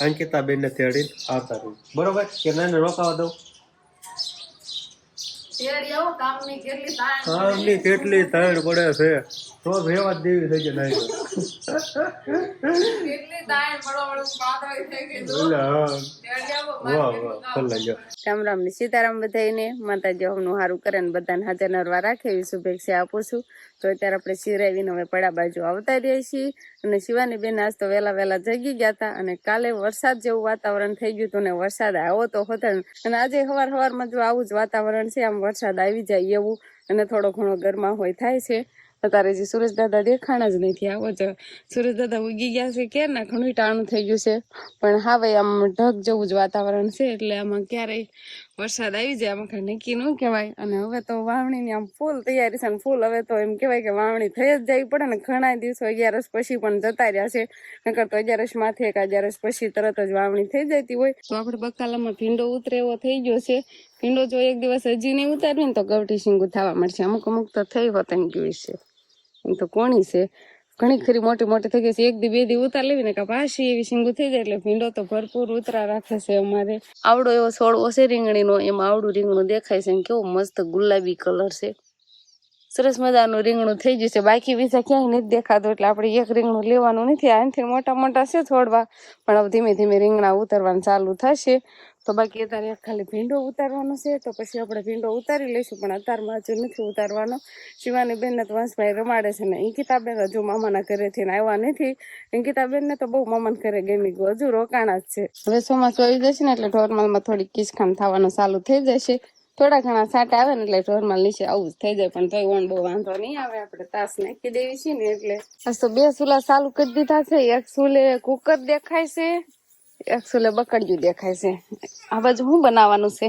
અંકિતાબેન ને તેડીને આવતા રહ્યું, બરોબર કે નાને રોકાવા દઉં? કામની કેટલી તાણ પડે છે તો ભેવા જ દેવી થઈ જાય રામ રામ ને સીતારામ બધાઈને માતાજી હમનું સારું કરે ને બધાને હાજર નરવા રાખે એવી શુભેચ્છા આપું છું. તો અત્યારે આપણે સિરાવીને હવે પડા બાજુ આવતા રહીએ છીએ અને શિવાની બેન આજ તો વહેલા જગી ગયા હતા અને કાલે વરસાદ જેવું વાતાવરણ થઈ ગયું હતું ને વરસાદ આવ્યો તો હતો અને આજે સવારમાં જો આવું જ વાતાવરણ છે, આમ વરસાદ આવી જાય એવું અને થોડો ઘણો ગરમા હોય થાય છે. અત્યારે જે સુરેશ દાદા દેખાણા જ નથી, આવો જ સુરેશ દાદા ઉગી ગયા છે કે ના ઘણું ટાણું થઈ ગયું છે, પણ હા ભાઈ આમ ઢગ જેવું જ વાતાવરણ છે એટલે આમાં ક્યારેય વરસાદ આવી જાય આમાં કઈ નક્કી ન કહેવાય. અને હવે તો વાવણીની આમ ફૂલ તૈયારી છે, ફૂલ હવે તો એમ કહેવાય કે વાવણી થઈ જ જવી પડે ને. ઘણા દિવસો 11 પછી પણ જતા રહ્યા છે, નકર તો 11 માથે કે 11 પછી તરત જ વાવણી થઈ જતી હોય. તો આપણે બકાલામાં ભીંડો ઉતરે એવો થઈ ગયો છે. ભીંડો જો એક દિવસ હજી નહીં ઉતારવી ને તો ગવટી શીંગું થવા મળશે. અમુક તો થઈ હોતન ગયું છે, એમ તો કોણી છે ઘણી ખરી મોટી થઈ ગઈ છે. 1 દી 2 દી ઉતાર લેવી ને કે પાછી એવી શીંગું થઈ જાય એટલે ભીંડો તો ભરપૂર ઉતરા રાખે છે. અમારે આવડો એવો છોડવો છે રીંગણીનો, એમાં આવડું રીંગણું દેખાય છે, કેવું મસ્ત ગુલાબી કલર છે, સરસ મજાનું રીંગણું થઈ ગયું છે. બાકી બીજા ક્યાંય નથી દેખાતું એટલે આપણે એક રીંગણું લેવાનું નથી. આનાથી મોટા છે છોડવા, પણ હવે ધીમે ધીમે રીંગણા ઉતારવાનું ચાલુ થશે. તો બાકી અત્યારે ખાલી ભીંડો ઉતારવાનો છે, તો પછી આપણે ભીંડો ઉતારી લઈશું, પણ અત્યારમાં હજુ નથી ઉતારવાનો. શિવાની બેનને તો વંશભાઈ રમાડે છે ને અંકિતાબેન હજુ મામાના ઘરેથી આવ્યા નથી. અંકિતાબેનને તો બહુ મામાના ઘરે ગમી ગયું, હજુ રોકાણા જ છે. હવે ચોમાસું આવી જશે ને એટલે ઢોરમાલમાં થોડી કિસખાન થવાનું ચાલુ થઈ જશે. થોડા ઘણા સાટા આવે ને એટલે ઢોરમાલ નીચે આવું જ થઈ જાય, પણ તોય ઓન બહુ વાંધો નહીં આવે. આપણે તાસ નાખી દેવી છે ને એટલે આજ તો 2 ચૂલા ચાલુ કરી દીધા છે. એક ચૂલે કુકર દેખાય છે, એક ચૂલે બકડિયું દેખાય છે. આ બાજુ શું બનાવવાનું છે?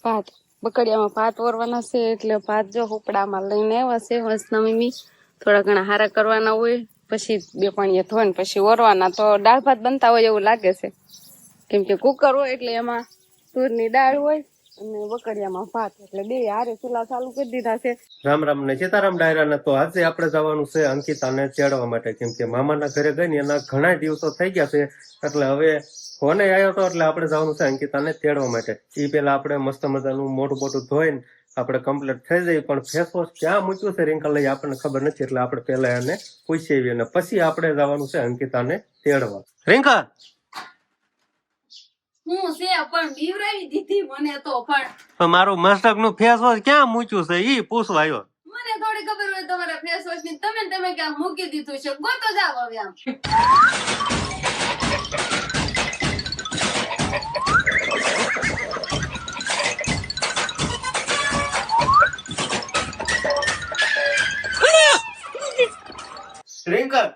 ભાત. બકડિયામાં ભાત ઓરવાના છે એટલે ભાત જો ઉપડામાં લઈને આવ્યા છે વંશના મમ્મી. થોડા ઘણા હારા કરવાના હોય, પછી 2 પાણીએ ધોઈને પછી ઓરવાના. તો દાળ ભાત બનતા હોય એવું લાગે છે, કેમ કે કુકર હોય એટલે એમાં તુરની દાળ હોય અને બકડિયામાં ભાત, એટલે 2 હારે ચૂલા ચાલુ કરી દીધા છે. રામ રામ ને સીતારામ ડાયરા ને. તો આજે આપણે જવાનું છે અંકિતાને તેડવા માટે, કેમ કે મામાના ઘરે ગઈ ને એના ઘણા દિવસો થઈ ગયા છે, એટલે હવે ફોને આવ્યો હતો એટલે આપણે જવાનું છે અંકિતાને તેડવા માટે. એ પેલા આપણે મસ્ત મજાનું મોટું ધોઈને આપણે કમ્પ્લીટ થઈ જઈએ, પણ ફેસ વોશ ક્યાં મૂક્યું છે રિંકલ લઈ આપણને ખબર નથી, એટલે આપણે પેલા એને પૂછી આવીએ અને પછી આપણે જવાનું છે અંકિતાને તેડવા. રિંકલ હું છે પણ બીવરાવી દીધી મને તો, પણ મારું મસ્તક નું ફેસ વોશ ક્યાં મૂક્યું છે ઈ પૂછવા આવ્યો. મને થોડી ખબર હોય તમારા ફેસ વોશ ની, તમે ક્યાં મૂકી દીધું છે, ગોતો જાવ હવે આમ. રિંકલ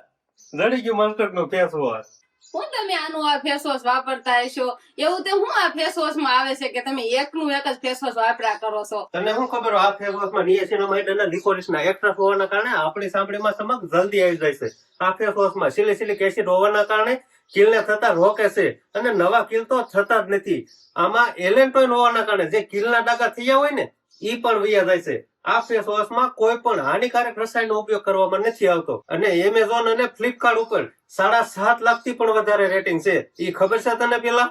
જડી ગયું મસ્તક નું ફેસ વોશ. હું તમે આનું આ ફેસ વોશ વાપરતા હશો, એવું તે હું આ ફેસ વોશ માં આવે છે કે તમે એકનું એક જ ફેસ વોશ વાપર્યા કરો છો? તને શું ખબર આ ફેસ વોશ માં નિયાસિનામાઇડ અને લિકોરિસ ના એક્સ્ટ્રા હોવાના કારણે આપણી ચામડીમાં ચમક જલ્દી આવી જાય છે. આ ફેસ વોશ માં સિલિસિલિક એસિડ હોવાના કારણે કિલને થતા રોકે છે અને નવા કિલ તો થતા જ નથી. આમાં એલેન્ટોઇન હોવાના કારણે જે કિલના ડાઘા થયા હોય ને ઈ પણ વયા જાય છે. આ ફેસ વોશ માં કોઈ પણ હાનિકારક રસાયણનો ઉપયોગ કરવામાં નથી આવતો અને એમેઝોન અને ફ્લિપકાર્ટ ઉપર 7.5 લાખ થી પણ વધારે રેટિંગ છે. ઈ ખબર છે તને પેલા?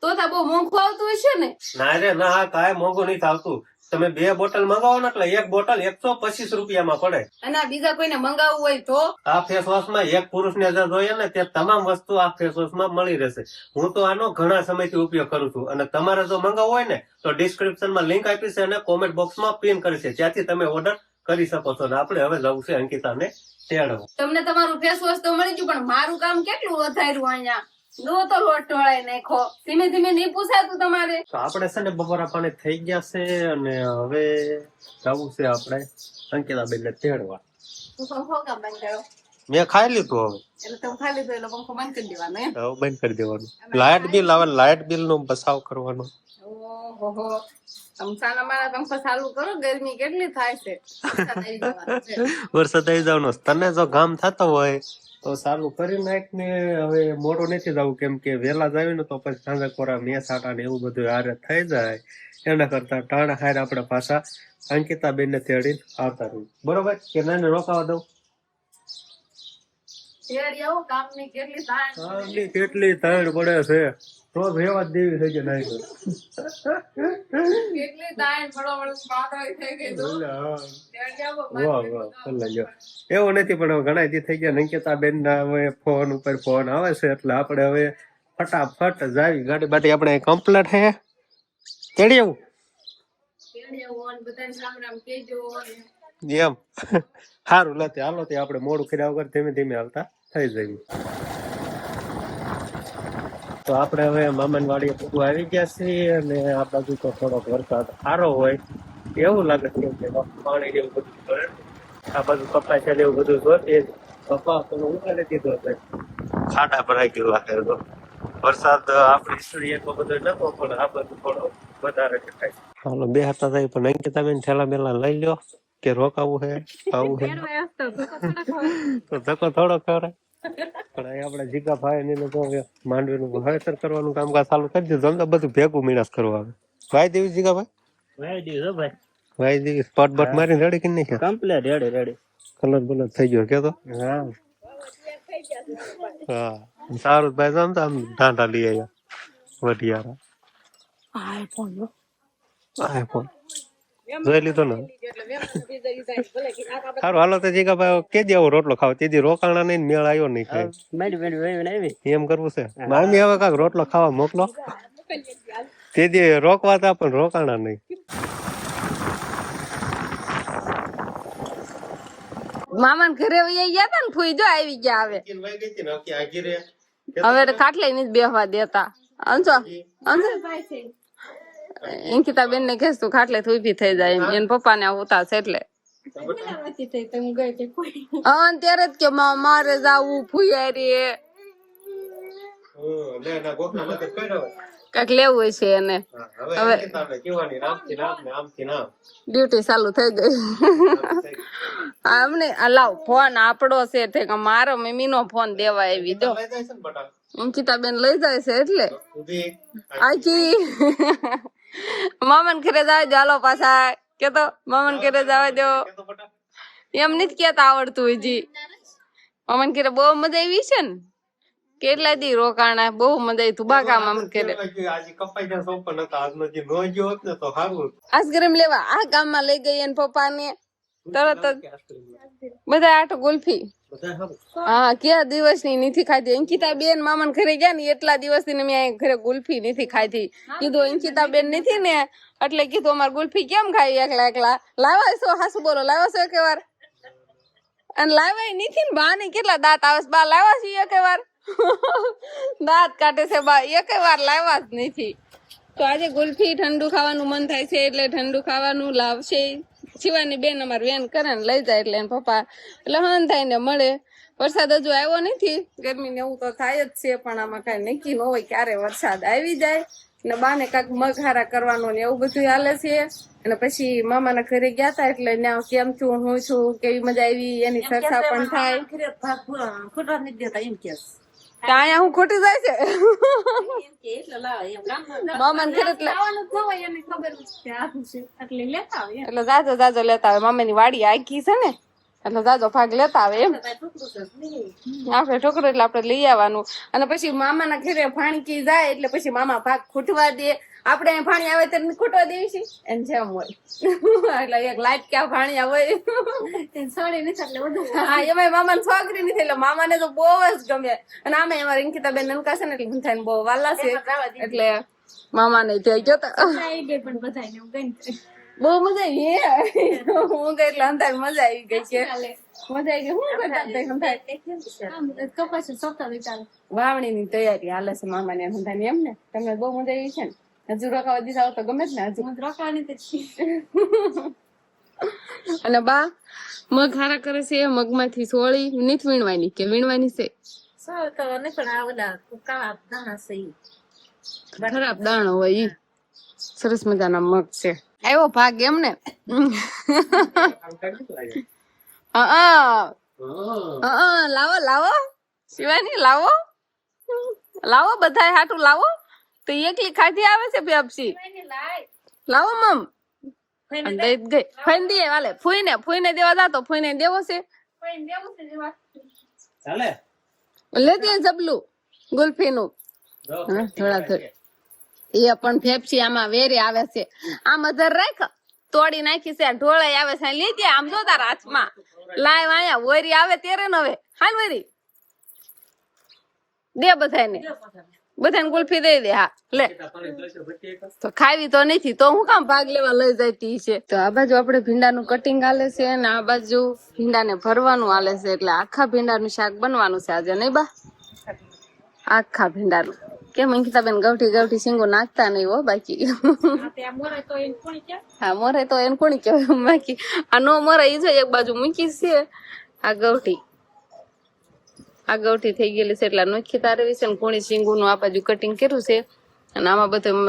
તો બહુ મોંઘું આવતું હશે ને? ના રે ના, કાંઈ મોંઘું નથી આવતું. તમે 2 બોટલ મંગાવો ને એટલે 1 બોટલ 125 રૂપિયામાં પડે. અને બીજા કોઈને મંગાવવું હોય તો આ ફેસ વોશ માં એક પુરુષને જે જોઈએ ને તે તમામ વસ્તુ આ ફેસ વોશ માં મળી રહેશે. હું તો આનો ઘણા સમયથી ઉપયોગ કરું છું અને તમારે જો મંગાવવું હોય ને તો ડિસ્ક્રિપ્શનમાં લિંક આપી છે અને કોમેન્ટ બોક્સમાં પિન કરી છે, ત્યાંથી તમે ઓર્ડર કરી શકો છો. અને આપણે હવે જવું છે અંકિતાને તેડવા. તમને તમારું ફેસ વોશ તો મળી ગયું, પણ મારું કામ કેટલું વધાર્યું અહીંયા. નો તો લોટ ઢોળાઈ નાખો, ધીમે ધીમે નહીં પૂછાતું તમારે. તો આપણે છે ને બપોરા પાણી થઈ ગયા છે અને હવે જવું છે આપણે અંકિતાબેન ને તેડવા. મેં ખાઈ લીધું. હવે એટલે તમે ખાઈ લીધું એટલે પંખો બંધ કરી દેવાનો. હવે બંધ કરી દેવાનું. લાઇટ બિલ આવે, લાઇટ બિલ નો બચાવ કરવાનો. ઓહો, સાના મારા પંખો ચાલુ કરો, ગરમી કેટલી થાય છે. વરસાદ આવી જવાનો. તને જો ગામ થતો હોય તો ચાલુ કરી નાખ ને. હવે મોડું નથી જવું, કેમ કે વેલા જાવી ને તો પછી સાંજે કોરા મેસાટા ને એવું બધું હારે થઈ જાય. એના કરતા ટાણા હારે આપણે પાછા અંકિતાબેન ને તેડીને આવતા રહ્યું, બરોબર કે નાને રોકાવા દઉં? કામની કેટલી તાણ આમની કેટલી તાણ પડે છે તો રેવા જ દેવી થઈ જાય નહીં કેટલી તાણ પડો પાતળી થઈ ગઈ તો વાહ વાહ ભલે જો એવું નથી પણ હવે ઘણા દી થઈ ગયા નંકેતા બેન ના હવે ફોન ઉપર ફોન આવે છે એટલે આપણે હવે ફટાફટ જાવી ગાડી બાટી આપણે કમ્પ્લીટ હે તેડી આવું બધાને રામ રામ કેજો એમ સારું લે હાલો તે આપણે મોડું કર્યા વગર ધીમે ધીમે હાલતા થઈ જઈએ તો આપણે હવે મામાની વાડીએ બધું આવી ગયા છીએ અને આ બાજુ તો થોડોક વરસાદ સારો હોય એવું લાગે છે કે પાણી જેવું બધું પડે આ બાજુ કપાસ છે એવું બધું જોતે કપાસ તો ઉગાડી દીધો છે ખાડા ભરાઈ ગયું લાગે તો વરસાદ આપણી ઈશ્વરી એટલો બધો નતો પણ આ બધું થોડો વધારે દેખાય હાલો બે હતા થાય પણ અંકિતા બેન થેલા બેલા લઈ લ્યો કે રોકાવું છે આવું છે તો ધક્કો થોડો ખવડાય પણ અહીં આપણે જીગા ભાઈ ને લોકો માંડવીનું વાવેતર કરવાનું કામકાજ ચાલુ કરી દીધું તો બધું ભેગું મીનાસ કરવા આવે ભાઈ દેવી જીગા ભાઈ ભાઈ દેવી સ્પોટ બટ મારીને રેડી કરી નાખ્યા કમ્પ્લીટ રેડી કલર બલર થઈ ગયો કે તો હા હા સારું ભાઈ આમ તો આમ ઢાંઢા લઈ આવ્યા વઢિયારા આઈફોન જોઈ લીધો ને સારું હાલો તો જીગા ભાઈ કે દી આવો રોટલો ખાવ તે દી રોકાણા નહીં મેળ આવ્યો નહીં ખાય આવી એમ કરવું છે મામી હવે કાંક રોટલો ખાવા મોકલો તે દી રોકવા તા પણ રોકાણા નહીં મામાને ઘરે વહી ગયા તા ને ફૂઈ જો આવી ગયા હવે હવે ખાટલે ની બેહવા દેતા અંજો અંકિતા બેન ને કહેશ તું ખાટલે ઉભી થઈ જાય એમ પપ્પા ને ઉતાર છે એટલે હા ત્યારે જ કે મારે જાવું ફૂયા રે કઈક લેવું છે એને હવે ડ્યુટી ચાલુ થઈ ગઈ અમને લાવ ફોન આપડો છે કે મારો મમ્મી નો ફોન દેવા આવી દો અંકિતા બેન લઈ જાય છે એટલે આખી મામા ને ઘરે જવા દો હાલો પાછા કેતો મામા ને ઘરે જવા દો એમ નથી કેતા આવડતું હજી મામા ને ઘરે બહુ મજા આવી છે ને કેટલા દી રોકાણા બહુ મજા આવી તું બાકા મામા ઘરે આજ ગરમ લેવા આ ગામમાં લઈ ગઈ એને પપ્પા ને તરત જ બધા આઠ ગુલ્ફી હા ક્યાં દિવસ ની નથી ખાધી અંકિતા બેન મામા ને ઘરે ગયા ને એટલા દિવસ થી મેં ઘરે ગુલ્ફી નથી ખાધી કીધું અંકિતા બેન નથી ને એટલે કીધું અમારે ગુલ્ફી કેમ ખાઈ એકલા એકલા લાવ્યા છો હાસુ બોલો લાવ્યા છો એક વાર અને લાવ્યા નથી ને બા ને કેટલા દાંત આવે બા લાવ્યા છે એક વાર દાંત કાઢે છે બા એક વાર લાવ્યા જ નથી તો આજે ગુલ્ફી ઠંડુ ખાવાનું મન થાય છે એટલે ઠંડુ ખાવાનું લાવશે શિવાની બેન અમારે વેન કરે ને લઈ જાય એટલે પપ્પા લહન થાય ને મળે વરસાદ હજુ આવ્યો નથી ગરમી ને એવું તો થાય જ છે પણ આમાં કઈ નક્કી ન હોય ક્યારે વરસાદ આવી જાય ને બાને કાંક મગહારા કરવાનું ને એવું બધું હાલે છે અને પછી મામાના ઘરે ગયા તા એટલે ત્યાં કેમ છું હું છું કેવી મજા આવી એની ચર્ચા પણ થાય અહીંયા હું ખોટી જાય છે મામા ને ઘરે એટલે જાજો જાજો લેતા આવે મામા ની વાડી આખી છે ને એટલે જાજો ભાગ લેતા આવે એમ આપણે ઠોકરો એટલે આપણે લઈ આવવાનું અને પછી મામાના ઘરે ભાણકી જાય એટલે પછી મામા ભાગ ખૂટવા દે આપણે અહીં ભાણી આવે ત્યારે ખૂટવા દેવી છે એને જેમ હોય એટલે એક લાઈટ ક્યાં ભાણિયા હોય હા એમાં મામા ને છોકરી નથી એટલે મામા ને તો બહુ જ ગમે અને આમે અમારે અંકિતા બેન નનકા છે ને એટલે હું થાય બહુ વાલા છે એટલે મામા ને ત્યાં ગયો બહુ મજા આવી હું ગઈ એટલે અંધાર મજા આવી ગઈ છે મજા આવી ગઈ શું કરતા વાવણી ની તૈયારી હાલે છે મામા ને અંધાર એમ ને તમને બહુ મજા આવી છે ને હજુ રોકાવા દીધા તો ગમે જ ને હજુ રોકાવાની અને બા મગ હારા કરે છે મગ માંથી સોળી નથી વીણવાની કે વીણવાની છે ખરાબ દાણો હોય ઈ સરસ મજાના મગ છે આવ્યો ભાગ એમ ને લાવો લાવો શિવાની લાવો લાવો બધા હાટું લાવો તો એકલી ખાધી આવે છે પેપ્સી લાવો મમ દઈ ગઈ ફઈને દઈએ વાલે ફૂઈને દેવા જાતો ફૂઈને દેવો છે ચાલે લેતી જબલું ગુલ્ફીનું હા, થોડા એ પણ ફેફસી આમાં વેરી આવે છે આમ અધર રાખ તોડી નાખી છે ઢોળાઈ આવે છે લીધી આમ જો તારા હાથમાં લાવ આયા વરી આવે ત્યારે ન હવે હાલ વરી દે બધાને ગુલ્ફી દઈ દે હા લે તો ખાવી તો નથી તો હું કામ ભાગ લેવા લઈ જતી છે તો આ બાજુ આપણે ભીંડાનું કટિંગ હાલે છે અને આ બાજુ ભીંડાને ભરવાનું હાલે છે એટલે આખા ભીંડાનું શાક બનવાનું છે આજે નહીં બા આખા ભીંડાનું કેમ અંકિતાબેન ગવઠી સિંગો નાખતા નહીં હો બાકી હા મોરે તો એને કોણ કહેવાય બાકી આ નો મોરે ઈ જો એક બાજુ મૂકી છે આ ગવઠી થઈ ગયેલી છે એટલે નોખી તારવી છે ને કોણી સિંગુનું આ બાજુ કટિંગ કર્યું છે અને આમાં બધું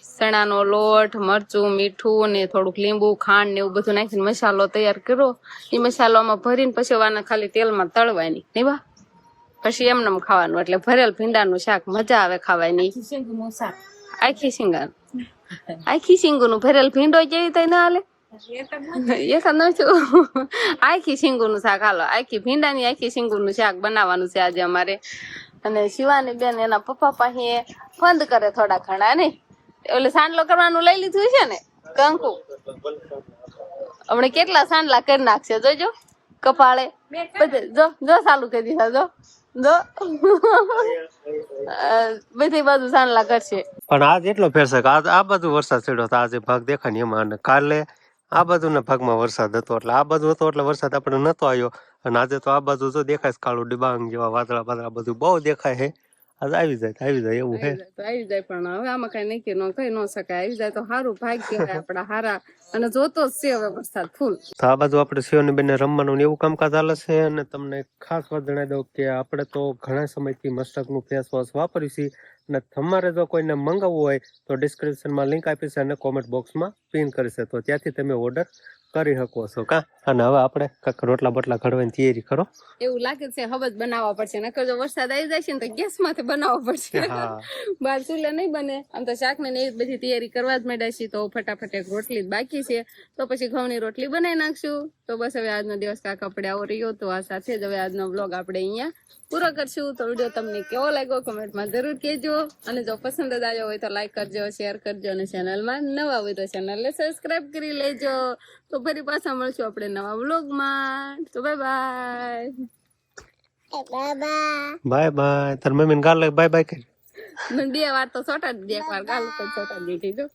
ચણાનો લોટ મરચું મીઠું ને થોડુંક લીંબુ ખાંડ ને એવું બધું નાખીને મસાલો તૈયાર કર્યો એ મસાલો આમાં ભરીને પછી વાના ખાલી તેલમાં તળવાની નહીં બા પછી એમને ખાવાનું એટલે ભરેલ ભીંડાનું શાક મજા આવે ખાવાની આખી સિંગુનું ભરેલ ભીંડો જેવી તો ના હાલે એક નથી આખી સિંગુનું શાક હાલો આખી ભીંડાની આખી સિંગુનું શાક બનાવવાનું છે આજે અમારે અને શિવાની બેન એના પપ્પા પાસે ફંદ કરે થોડા ઘણા નહીં એટલે સાંડલો કરવાનું લઈ લીધું છે ને કંકુ હમણાં કેટલા સાંડલા કરી નાખશે જોજો કપાળે બધે જો ચાલુ કરી દીધા જો બધી બાજુ સાંડલા કરશે પણ આજ એટલો ફેર છે કે આ બાજુ વરસાદ ચડ્યો હતો આજે ભાગ દેખાય ને એમાં અને કાલે આ બાજુના ભાગમાં વરસાદ હતો એટલે આ બાજુ હતો એટલે વરસાદ આપણે નતો આવ્યો અને આજે તો આ બાજુ જો દેખાય છે કાળું ડિબાંગ જેવા વાદળા બધું બહુ દેખાય છે આજે આવી જાય એવું છે તો આવી જાય પણ હવે આમાં કઈ નક્કી ન કહી ન શકાય આવી જાય તો સારું ભાગ કહેવાય આપડા હારા અને જોતો જ છે હવે વરસાદ ફૂલ તો આ બાજુ આપણે શિવાની બેન રમવાનું ને એવું કામકાજ ચાલે છે અને તમને ખાસ વાત જણાવી દઉં કે આપણે તો ઘણા સમયથી મસ્તકનું ફેસ વોશ વાપર્યું છે અને તમારે જો કોઈને મંગાવવું હોય તો ડિસ્ક્રિપ્શનમાં લિંક આપી છે અને કોમેન્ટ બોક્સમાં પિન કરી છે તો ત્યાંથી તમે ઓર્ડર કરી શકો છો કા અને હવે આપણે કાંઈક રોટલા બોટલા ઘડવાની તૈયારી કરો એવું લાગે છે હવે જ બનાવવા પડશે નકર જો વરસાદ આવી જાય છે ને તો ગેસ માંથી બનાવવો પડશે બહાર ચૂલે નહીં બને આમ તો શાક ને એવી બધી તૈયારી કરવા જ માંડ્યા છીએ તો ફટાફટ એક રોટલી જ બાકી છે તો પછી ઘઉંની રોટલી બનાવી નાખશું તો બસ હવે આજનો દિવસ કાંક આપણે આવો રહ્યો તો આ સાથે જ હવે આજનો બ્લોગ આપણે અહીંયા પૂરો કરશું તો વિડીયો તમને કેવો લાગ્યો કમેન્ટમાં જરૂર કહેજો અને જો પસંદ જ આવ્યો હોય તો લાઈક કરજો શેર કરજો અને ચેનલમાં નવા હોય તો ચેનલને સબસ્ક્રાઇબ કરી લેજો તો ફરી પાછા મળશું આપણે નવા વ્લોગમાં તો બાય બાય તાર મમ્મીને ગાલ બાય બાય કરી મને 2 વાર તો છોટા જ 2 વાર ગાલ તો છોટા દીધી જો